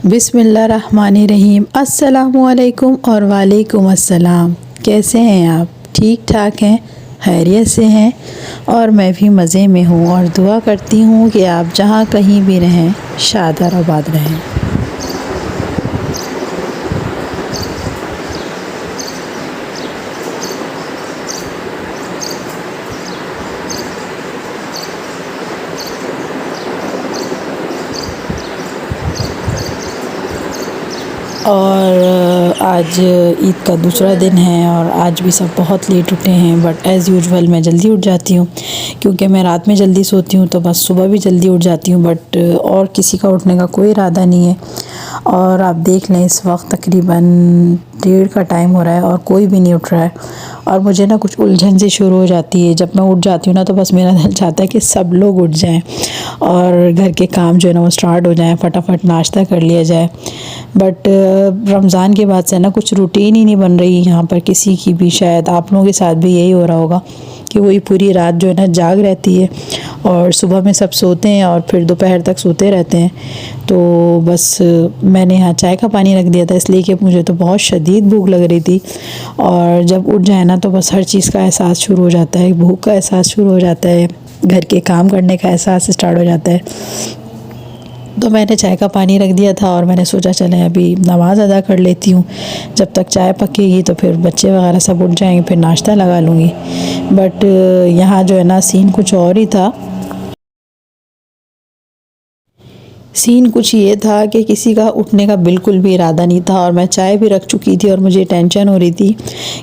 बिस्मिल्लाहिर्रहमानिर्रहीम। अस्सलामुअलैकुम और वालेकुम अस्सलाम। कैसे हैं आप? ठीक ठाक हैं, खैरियत से हैं? और मैं भी मज़े में हूँ और दुआ करती हूँ कि आप जहाँ कहीं भी रहें शाद और आबाद रहें। और आज ईद का दूसरा दिन है और आज भी सब बहुत लेट उठे हैं, बट एज़ यूजुअल मैं जल्दी उठ जाती हूँ क्योंकि मैं रात में जल्दी सोती हूँ, तो बस सुबह भी जल्दी उठ जाती हूँ। बट और किसी का उठने का कोई इरादा नहीं है। और आप देख लें, इस वक्त तकरीबन 1:30 का टाइम हो रहा है और कोई भी नहीं उठ रहा है। और मुझे ना कुछ उलझन सी शुरू हो जाती है। जब मैं उठ जाती हूँ ना, तो बस मेरा दिल चाहता है कि सब लोग उठ जाएं और घर के काम जो है ना वो स्टार्ट हो जाएं, फटाफट नाश्ता कर लिया जाए। बट रमज़ान के बाद से ना कुछ रूटीन ही नहीं बन रही यहाँ पर किसी की भी। शायद आप लोगों के साथ भी यही हो रहा होगा कि वही पूरी रात जो है ना जाग रहती है और सुबह में सब सोते हैं और फिर दोपहर तक सोते रहते हैं। तो बस मैंने यहाँ चाय का पानी रख दिया था, इसलिए कि मुझे तो बहुत शदीद भूख लग रही थी। और जब उठ जाए ना, तो बस हर चीज़ का एहसास शुरू हो जाता है, भूख का एहसास शुरू हो जाता है, घर के काम करने का एहसास स्टार्ट हो जाता है। तो मैंने चाय का पानी रख दिया था और मैंने सोचा चले अभी नमाज़ अदा कर लेती हूँ। जब तक चाय पकेगी तो फिर बच्चे वगैरह सब उठ जाएंगे, फिर नाश्ता लगा लूँगी। बट यहाँ जो है ना सीन कुछ और ही था। सीन कुछ ये था कि किसी का उठने का बिल्कुल भी इरादा नहीं था और मैं चाय भी रख चुकी थी और मुझे टेंशन हो रही थी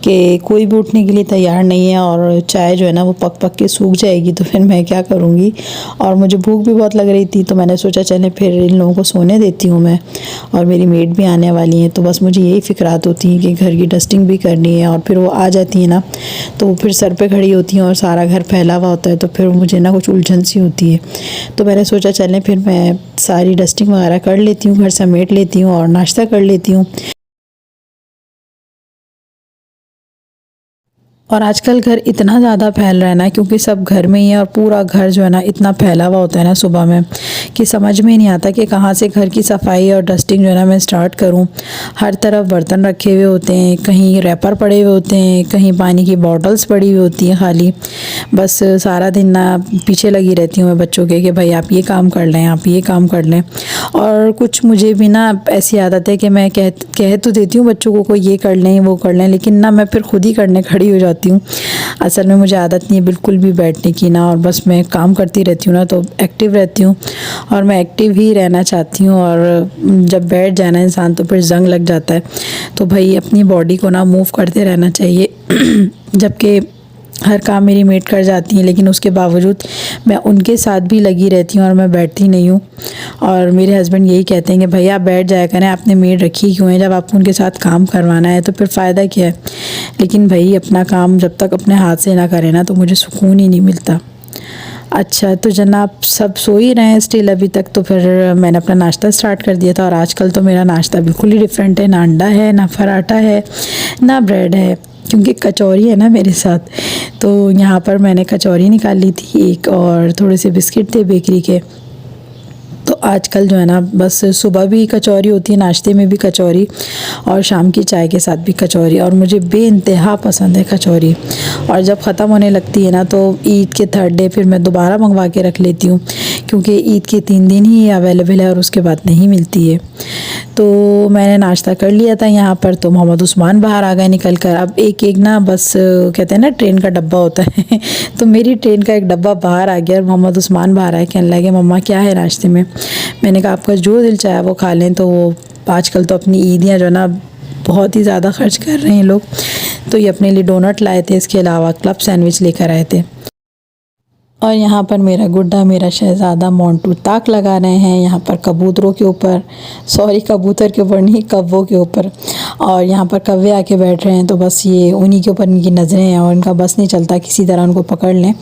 कि कोई भी उठने के लिए तैयार नहीं है और चाय जो है ना वो पक पक के सूख जाएगी, तो फिर मैं क्या करूँगी। और मुझे भूख भी बहुत लग रही थी, तो मैंने सोचा चले फिर इन लोगों को सोने देती हूँ मैं। और मेरी मेड भी आने वाली हैं, तो बस मुझे यही फ़िक्रात होती हैं कि घर की डस्टिंग भी करनी है। और फिर वो आ जाती है ना, तो वो फिर सर पे खड़ी होती हैं और सारा घर फैला हुआ होता है, तो फिर मुझे ना कुछ उलझन सी होती है। तो मैंने सोचा चलें फिर मैं सारी डस्टिंग वगैरह कर लेती हूँ, घर समेट लेती हूँ और नाश्ता कर लेती हूँ। और आजकल घर इतना ज़्यादा फैल रहा है ना, क्योंकि सब घर में ही है और पूरा घर जो है ना इतना फैला हुआ होता है ना सुबह में, कि समझ में नहीं आता कि कहाँ से घर की सफाई और डस्टिंग जो है ना मैं स्टार्ट करूँ। हर तरफ बर्तन रखे हुए होते हैं, कहीं रैपर पड़े हुए होते हैं, कहीं पानी की बॉटल्स पड़ी हुई होती हैं खाली। बस सारा दिन ना पीछे लगी रहती हूँ मैं बच्चों के कि भाई आप ये काम कर लें, आप ये काम कर लें। और कुछ मुझे भी ना ऐसी आदत है कि मैं कह तो देती हूँ बच्चों को ये कर लें वो कर लें, लेकिन ना मैं फिर खुद ही करने खड़ी हो जाती हूँ। असल में मुझे आदत नहीं है बिल्कुल भी बैठने की ना, और बस मैं काम करती रहती हूँ ना, तो एक्टिव रहती हूँ और मैं एक्टिव ही रहना चाहती हूँ। और जब बैठ जाए ना इंसान तो फिर जंग लग जाता है। तो भाई अपनी बॉडी को ना मूव करते रहना चाहिए। जबकि हर काम मेरी मेड कर जाती हैं, लेकिन उसके बावजूद मैं उनके साथ भी लगी रहती हूँ और मैं बैठती नहीं हूँ। और मेरे हस्बैंड यही कहते हैं कि भैया आप बैठ जाया करें, आपने मेड रखी क्यों है, जब आपको उनके साथ काम करवाना है तो फिर फ़ायदा क्या है। लेकिन भाई अपना काम जब तक अपने हाथ से ना करें ना, तो मुझे सुकून ही नहीं मिलता। अच्छा, तो जनाब सब सो ही रहे हैं स्टिल अभी तक, तो फिर मैंने अपना नाश्ता स्टार्ट कर दिया था। और आजकल तो मेरा नाश्ता बिल्कुल ही डिफरेंट है, ना अंडा है, ना पराठा है, ना ब्रेड है, क्योंकि कचौरी है ना मेरे साथ। तो यहाँ पर मैंने कचौरी निकाल ली थी एक, और थोड़े से बिस्किट थे बेकरी के। तो आजकल जो है ना बस सुबह भी कचौरी होती है, नाश्ते में भी कचौरी, और शाम की चाय के साथ भी कचौरी। और मुझे बेइंतहा पसंद है कचौरी। और जब ख़त्म होने लगती है ना, तो ईद के 3rd डे फिर मैं दोबारा मंगवा के रख लेती हूँ, क्योंकि ईद के 3 दिन ही अवेलेबल है और उसके बाद नहीं मिलती है। तो मैंने नाश्ता कर लिया था यहाँ पर। तो मोहम्मद उस्मान बाहर आ गए निकल कर। अब एक एक ना बस कहते हैं ना ट्रेन का डब्बा होता है। तो मेरी ट्रेन का एक डब्बा बाहर आ गया और मोहम्मद उस्मान बाहर आए, कहने लगे मम्मा क्या है नाश्ते में। मैंने कहा आपका जो दिल चाहे वो खा लें। तो वो आजकल तो अपनी ईदियाँ जो है ना बहुत ही ज़्यादा खर्च कर रहे हैं लोग। तो ये अपने लिए डोनट लाए थे, इसके अलावा क्लब सैंडविच लेकर आए थे। और यहाँ पर मेरा गुड्डा, मेरा शहज़ादा मोंटू ताक लगा रहे हैं यहाँ पर कबूतरों के ऊपर, सॉरी कबूतर के ऊपर नहीं, कव्वों के ऊपर। और यहाँ पर कव्वे आके बैठ रहे हैं, तो बस ये उन्हीं के ऊपर इनकी नज़रें हैं और इनका बस नहीं चलता किसी तरह उनको पकड़ लें।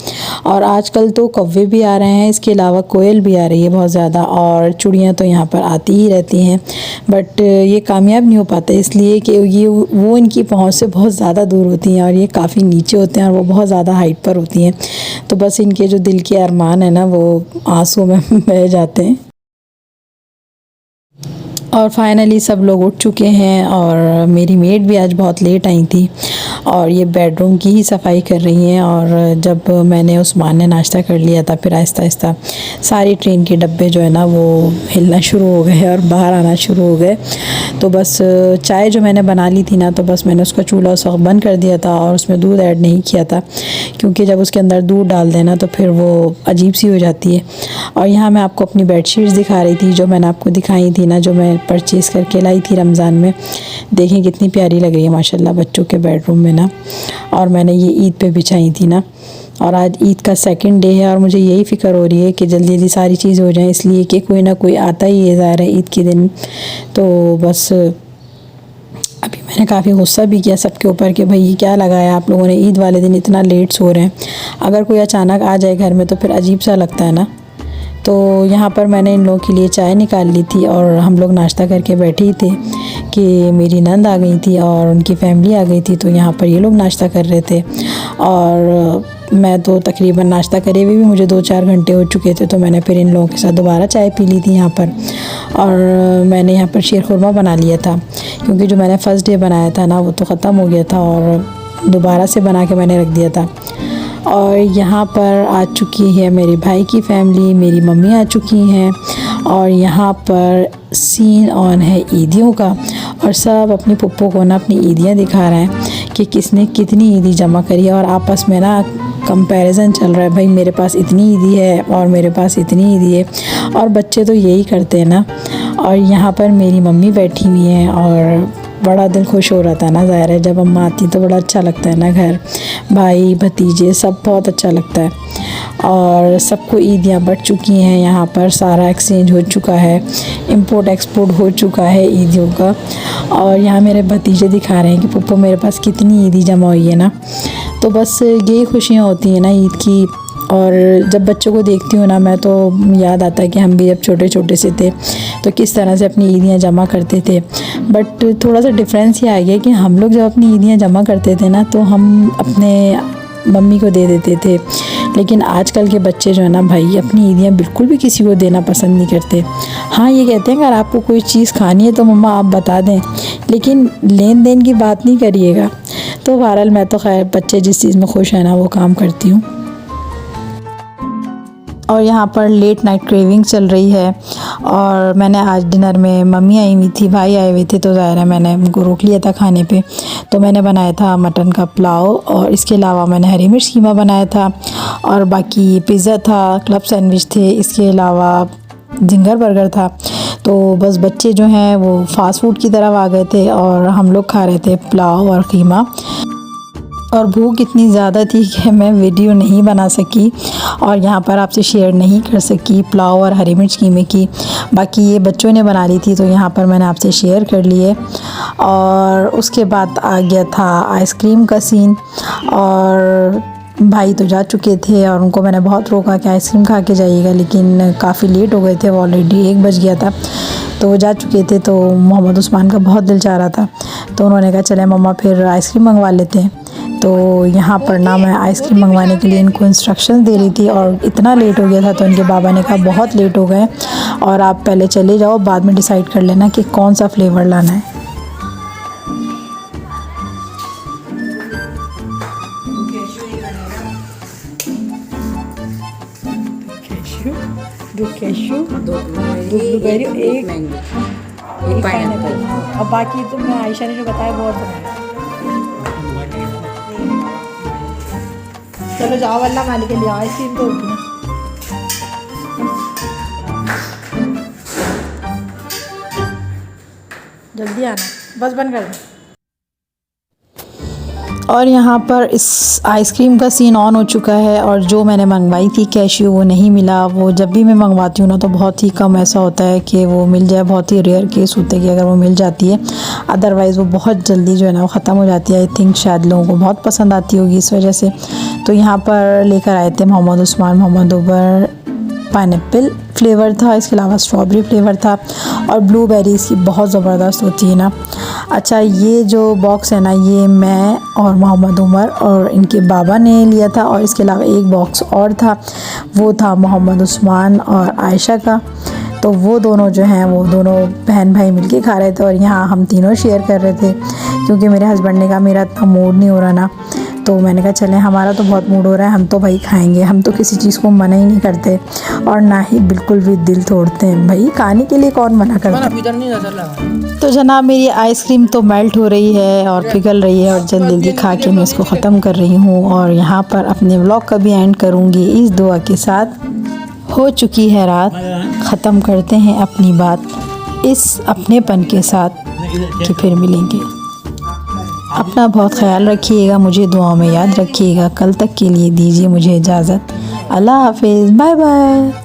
और आजकल तो कव्वे भी आ रहे हैं, इसके अलावा कोयल भी आ रही है बहुत ज़्यादा, और चिड़ियाँ तो यहाँ पर आती ही रहती हैं। बट ये कामयाब नहीं हो पाते, इसलिए कि ये वो इनकी पहुँच से बहुत ज़्यादा दूर होती हैं और ये काफ़ी नीचे होते हैं और वो बहुत ज़्यादा हाइट पर होती हैं। तो बस इनके जो दिल के अरमान है ना वो आंसू में बह जाते हैं। और फाइनली सब लोग उठ चुके हैं और मेरी मेड भी आज बहुत लेट आई थी और ये बेडरूम की ही सफाई कर रही हैं। और जब मैंने उस्मान ने नाश्ता कर लिया था, फिर आहिस्ता आहिस्ता सारी ट्रेन के डब्बे जो है ना वो हिलना शुरू हो गए और बाहर आना शुरू हो गए। तो बस चाय जो मैंने बना ली थी ना, तो बस मैंने उसका चूल्हा उस वक्त बंद कर दिया था और उसमें दूध ऐड नहीं किया था, क्योंकि जब उसके अंदर दूध डाल देना तो फिर वो अजीब सी हो जाती है। और यहाँ मैं आपको अपनी बेडशीट्स दिखा रही थी जो मैंने आपको दिखाई थी ना, जो मैं परचेज़ करके लाई थी रमज़ान में। देखें कितनी प्यारी लग रही है माशाल्लाह बच्चों के बेडरूम में ना। और मैंने ये ईद पे बिछाई थी ना, और आज ईद का सेकंड डे है और मुझे यही फ़िक्र हो रही है कि जल्दी जल्दी सारी चीज़ हो जाए, इसलिए कि कोई ना कोई आता ही है ज़ाहिर है ईद के दिन। तो बस अभी मैंने काफ़ी गुस्सा भी किया सबके ऊपर कि भाई ये क्या लगाया आप लोगों ने, ईद वाले दिन इतना लेट सो रहे हैं। अगर कोई अचानक आ जाए घर में तो फिर अजीब सा लगता है ना। तो यहाँ पर मैंने इन लोगों के लिए चाय निकाल ली थी और हम लोग नाश्ता करके बैठे ही थे कि मेरी नंद आ गई थी और उनकी फैमिली आ गई थी। तो यहाँ पर ये लोग नाश्ता कर रहे थे और मैं तो तकरीबन नाश्ता करे हुए भी मुझे 2-4 घंटे हो चुके थे। तो मैंने फिर इन लोगों के साथ दोबारा चाय पी ली थी यहाँ पर। और मैंने यहाँ पर शीर खुरमा बना लिया था, क्योंकि जो मैंने फ़र्स्ट डे बनाया था ना वो तो ख़त्म हो गया था और दोबारा से बना के मैंने रख दिया था। और यहाँ पर आ चुकी है मेरे भाई की फैमिली, मेरी मम्मी आ चुकी हैं और यहाँ पर सीन ऑन है ईदियों का। और सब अपनी पुप्पो को ना अपनी ईदियाँ दिखा रहे हैं कि किसने कितनी ईदी जमा करी है। और आपस में ना कंपैरिजन चल रहा है, भाई मेरे पास इतनी ईदी है और मेरे पास इतनी ईदी है। और बच्चे तो यही करते हैं ना। और यहाँ पर मेरी मम्मी बैठी हुई हैं और बड़ा दिल खुश हो रहा था ना, ज़ाहिर है जब अम्मा आती तो बड़ा अच्छा लगता है ना, घर भाई भतीजे सब बहुत अच्छा लगता है। और सबको ईदियाँ बढ़ चुकी हैं, यहाँ पर सारा एक्सचेंज हो चुका है, इंपोर्ट एक्सपोर्ट हो चुका है ईदियों का। और यहाँ मेरे भतीजे दिखा रहे हैं कि पप्पू मेरे पास कितनी ईदी जमा हुई है ना। तो बस यही खुशियाँ होती हैं ना ईद की। और जब बच्चों को देखती हूँ ना मैं तो याद आता है कि हम भी जब छोटे छोटे से थे तो किस तरह से अपनी ईदियाँ जमा करते थे। बट थोड़ा सा डिफरेंस ये आ गया कि हम लोग जब अपनी ईदियाँ जमा करते थे ना तो हम अपने मम्मी को दे देते थे, लेकिन आजकल के बच्चे जो है ना भाई अपनी ईदियाँ बिल्कुल भी किसी को देना पसंद नहीं करते। हाँ ये कहते हैं अगर आपको कोई चीज़ खानी है तो मम्मा आप बता दें, लेकिन लेन देन की बात नहीं करिएगा। तो बहरहाल मैं तो खैर बच्चे जिस चीज़ में खुश है ना वो काम करती हूँ। और यहाँ पर लेट नाइट क्रेविंग चल रही है और मैंने आज डिनर में मम्मी आई हुई थी, भाई आए हुए थे, तो ज़ाहिर है मैंने उनको रोक लिया था खाने पे। तो मैंने बनाया था मटन का पुलाव और इसके अलावा मैंने हरी मिर्च कीमा बनाया था और बाकी पिज़्ज़ा था, क्लब सैंडविच थे, इसके अलावा जिंगर बर्गर था। तो बस बच्चे जो हैं वो फ़ास्ट फूड की तरफ आ गए थे और हम लोग खा रहे थे पुलाव और कीमा। और भूख इतनी ज़्यादा थी कि मैं वीडियो नहीं बना सकी और यहाँ पर आपसे शेयर नहीं कर सकी पुलाव और हरी मिर्च कीमे की। बाकी ये बच्चों ने बना ली थी तो यहाँ पर मैंने आपसे शेयर कर लिए। और उसके बाद आ गया था आइसक्रीम का सीन और भाई तो जा चुके थे और उनको मैंने बहुत रोका कि आइसक्रीम खा के जाइएगा, लेकिन काफ़ी लेट हो गए थे, वो ऑलरेडी 1 बज गया था। तो वो जा चुके थे। तो मोहम्मद उस्मान का बहुत दिल चाह रहा था तो उन्होंने कहा चले मम्मा फिर आइसक्रीम मंगवा लेते हैं। तो यहाँ पर ना मैं आइसक्रीम मंगवाने के लिए इनको इंस्ट्रक्शंस दे रही थी और इतना लेट हो गया था तो इनके बाबा ने कहा बहुत लेट हो गए और आप पहले चले जाओ, बाद में डिसाइड कर लेना कि कौन सा फ्लेवर लाना है। दो कैशू, दो ब्लूबेरी, एक पाइनएप्पल। और बाकी तो मैं आयशा ने जो बताया बहुत बनाया। चलो जाओ अल्लाह मालिक के लिए आइसक्रीम तो होगी ना। जल्दी आना, बस बंद कर दो। और यहाँ पर इस आइसक्रीम का सीन ऑन हो चुका है और जो मैंने मंगवाई थी कैश्यू वो नहीं मिला। वो जब भी मैं मंगवाती हूँ ना तो बहुत ही कम ऐसा होता है कि वो मिल जाए, बहुत ही रेयर केस होते हैं कि अगर वो मिल जाती है, अदरवाइज़ वो बहुत जल्दी जो है ना वो ख़त्म हो जाती है। आई थिंक शायद लोगों को बहुत पसंद आती होगी इस वजह से। तो यहाँ पर लेकर आए थे मोहम्मद उस्मान, मोहम्मद उबर, पाइनएप्पल फ्लेवर था, इसके अलावा स्ट्रॉबेरी फ्लेवर था और ब्लूबेरी इसकी बहुत ज़बरदस्त होती है ना। अच्छा ये जो बॉक्स है ना ये मैं और मोहम्मद उमर और इनके बाबा ने लिया था और इसके अलावा एक बॉक्स और था, वो था मोहम्मद उस्मान और आयशा का। तो वो दोनों जो हैं वो दोनों बहन भाई मिलके खा रहे थे और यहाँ हम तीनों शेयर कर रहे थे, क्योंकि मेरे हस्बैंड ने कहा मेरा इतना मूड नहीं हो रहा ना, तो मैंने कहा चलें हमारा तो बहुत मूड हो रहा है, हम तो भाई खाएंगे, हम तो किसी चीज़ को मना ही नहीं करते और ना ही बिल्कुल भी दिल तोड़ते हैं, भाई खाने के लिए कौन मना करता है। तो जनाब मेरी आइसक्रीम तो मेल्ट हो रही है और पिघल रही है और जल्दी जल्दी खा के मैं इसको ख़त्म कर रही हूँ और यहाँ पर अपने व्लॉग का भी एंड करूँगी इस दुआ के साथ, हो चुकी है रात, ख़त्म करते हैं अपनी बात इस अपनेपन के साथ कि फिर मिलेंगे। अपना बहुत ख्याल रखिएगा, मुझे दुआओं में याद रखिएगा। कल तक के लिए दीजिए मुझे इजाज़त। अल्लाह हाफिज़, बाय बाय।